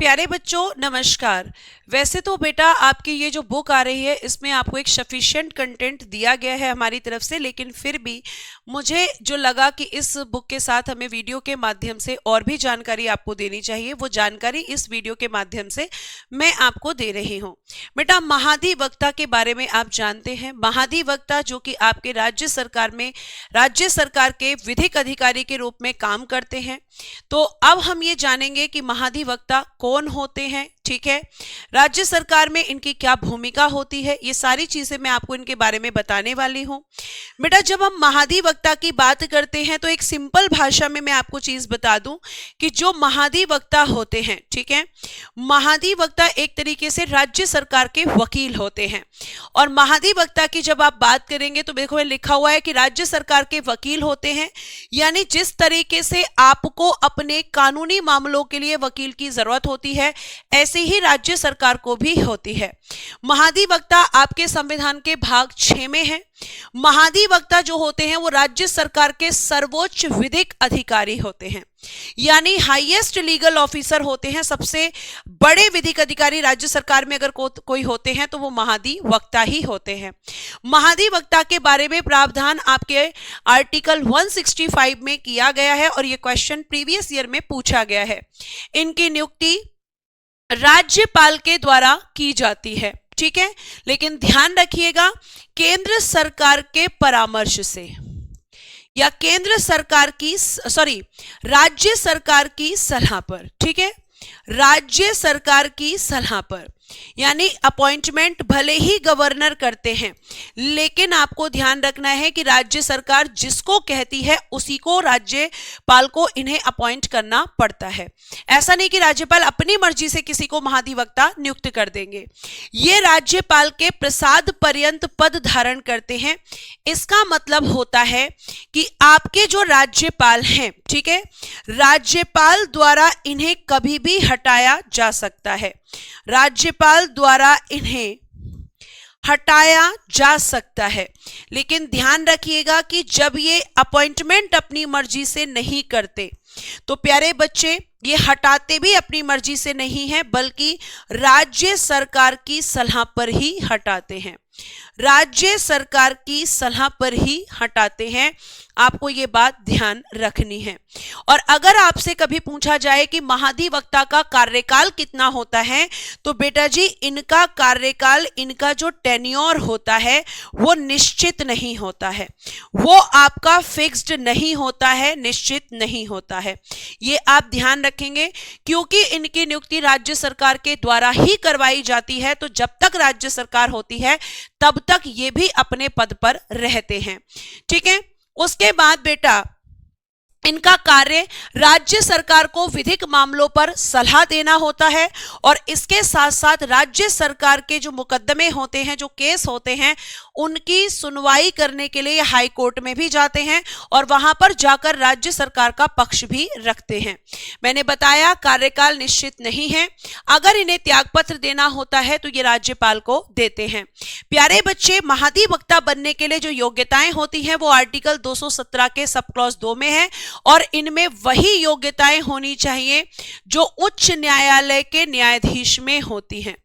प्यारे बच्चों नमस्कार। वैसे तो बेटा आपकी ये जो बुक आ रही है इसमें आपको एक सफिशिएंट कंटेंट दिया गया है हमारी तरफ से, लेकिन फिर भी मुझे जो लगा कि इस बुक के साथ हमें वीडियो के माध्यम से और भी जानकारी आपको देनी चाहिए, वो जानकारी इस वीडियो के माध्यम से मैं आपको दे रही हूँ। बेटा महाधिवक्ता के बारे में आप जानते हैं, महाधिवक्ता जो कि आपके राज्य सरकार में राज्य सरकार के विधिक अधिकारी के रूप में काम करते हैं। तो अब हम ये जानेंगे कि महाधिवक्ता कौन होते हैं, ठीक है, राज्य सरकार में इनकी क्या भूमिका होती है, ये सारी चीजें मैं आपको इनके बारे में बताने वाली हूं। बेटा जब हम महाधिवक्ता की बात करते हैं तो एक सिंपल भाषा में मैं आपको चीज बता दूं कि जो महाधिवक्ता होते हैं, ठीक है, महाधिवक्ता एक तरीके से राज्य सरकार के वकील होते हैं। और महाधिवक्ता की जब आप बात करेंगे तो देखो लिखा हुआ है कि राज्य सरकार के वकील होते हैं, यानी जिस तरीके से आपको अपने कानूनी मामलों के लिए वकील की जरूरत होती है ऐसे ही राज्य सरकार को भी होती है। महाधिवक्ता आपके संविधान के भाग 6 में है। महाधिवक्ता जो होते हैं वो राज्य सरकार के सर्वोच्च विधिक अधिकारी होते हैं, यानी हाईएस्ट लीगल ऑफिसर होते हैं। सबसे बड़े विधिक अधिकारी राज्य सरकार में अगर कोई होते हैं तो वो महाधिवक्ता ही होते हैं। महाधिवक्ता के बारे में प्रावधान आपके आर्टिकल 165 में किया गया है और ये क्वेश्चन प्रीवियस ईयर में पूछा गया है। इनकी नियुक्ति राज्यपाल के द्वारा की जाती है, ठीक है, लेकिन ध्यान रखिएगा केंद्र सरकार के परामर्श से या केंद्र सरकार की राज्य सरकार की सलाह पर, ठीक है, राज्य सरकार की सलाह पर, यानी अपॉइंटमेंट भले ही गवर्नर करते हैं लेकिन आपको ध्यान रखना है कि राज्य सरकार जिसको कहती है उसी को राज्यपाल को इन्हें अपॉइंट करना पड़ता है। ऐसा नहीं कि राज्यपाल अपनी मर्जी से किसी को महाधिवक्ता नियुक्त कर देंगे। ये राज्यपाल के प्रसाद पर्यंत पद धारण करते हैं। इसका मतलब होता है कि आपके जो राज्यपाल हैं, ठीक है, राज्यपाल द्वारा इन्हें कभी भी हटाया जा सकता है, राज्यपाल द्वारा इन्हें हटाया जा सकता है। लेकिन ध्यान रखिएगा कि जब ये अपॉइंटमेंट अपनी मर्जी से नहीं करते तो प्यारे बच्चे ये हटाते भी अपनी मर्जी से नहीं है बल्कि राज्य सरकार की सलाह पर ही हटाते हैं, राज्य सरकार की सलाह पर ही हटाते हैं। आपको ये बात ध्यान रखनी है। और अगर आपसे कभी पूछा जाए कि महाधिवक्ता का कार्यकाल कितना होता है तो बेटा जी इनका कार्यकाल, इनका जो टेन्योर होता है वो निश्चित नहीं होता है, वो आपका फिक्स्ड नहीं होता है, निश्चित नहीं होता है। ये आप ध्यान रखेंगे क्योंकि इनकी नियुक्ति राज्य सरकार के द्वारा ही करवाई जाती है। तो जब तक राज्य सरकार होती है तब तक ये भी अपने पद पर रहते हैं, ठीक है। उसके बाद बेटा इनका कार्य राज्य सरकार को विधिक मामलों पर सलाह देना होता है और इसके साथ साथ राज्य सरकार के जो मुकदमे होते हैं, जो केस होते हैं, उनकी सुनवाई करने के लिए हाई कोर्ट में भी जाते हैं और वहां पर जाकर राज्य सरकार का पक्ष भी रखते हैं। मैंने बताया कार्यकाल निश्चित नहीं है, अगर इन्हें त्यागपत्र देना होता है तो ये राज्यपाल को देते हैं। प्यारे बच्चे महाधिवक्ता बनने के लिए जो योग्यताएं होती हैं वो आर्टिकल 217 के सब क्लॉज 2 में है और इनमें वही योग्यताएं होनी चाहिए जो उच्च न्यायालय के न्यायाधीश में होती हैं।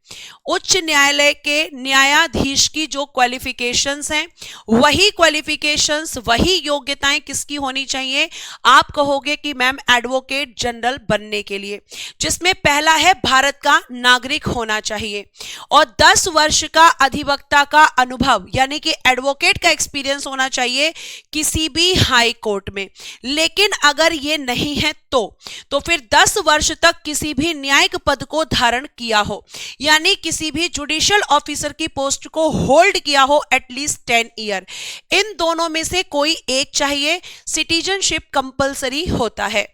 उच्च न्यायालय के न्यायाधीश की जो क्वालिफिकेशंस हैं वही क्वालिफिकेशंस, वही योग्यताएं किसकी होनी चाहिए? आप कहोगे कि मैम एडवोकेट जनरल बनने के लिए, जिसमें पहला है भारत का नागरिक होना चाहिए और 10 वर्ष का अधिवक्ता का अनुभव यानी कि एडवोकेट का एक्सपीरियंस होना चाहिए किसी भी हाई कोर्ट में। लेकिन अगर ये नहीं है तो फिर 10 वर्ष तक किसी भी न्यायिक पद को धारण किया हो, यानी किसी भी जुडिशियल ऑफिसर की पोस्ट को होल्ड किया हो एटलीस्ट 10 ईयर। इन दोनों में से कोई एक चाहिए, सिटीजनशिप कंपलसरी होता है,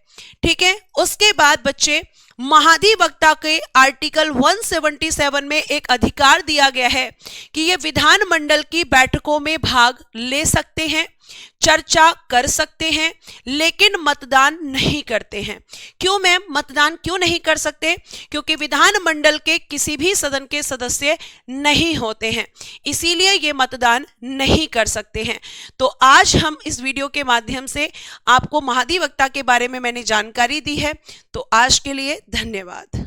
ठीक है। उसके बाद बच्चे महाधिवक्ता के आर्टिकल 177 में एक अधिकार दिया गया है कि ये विधानमंडल की बैठकों में भाग ले सकते हैं, चर्चा कर सकते हैं, लेकिन मतदान नहीं करते हैं। क्यों मैम मतदान क्यों नहीं कर सकते? क्योंकि विधानमंडल के किसी भी सदन के सदस्य नहीं होते हैं, इसीलिए ये मतदान नहीं कर सकते हैं। तो आज हम इस वीडियो के माध्यम से आपको महाधिवक्ता के बारे में मैंने जानकारी दी है। तो आज के लिए धन्यवाद।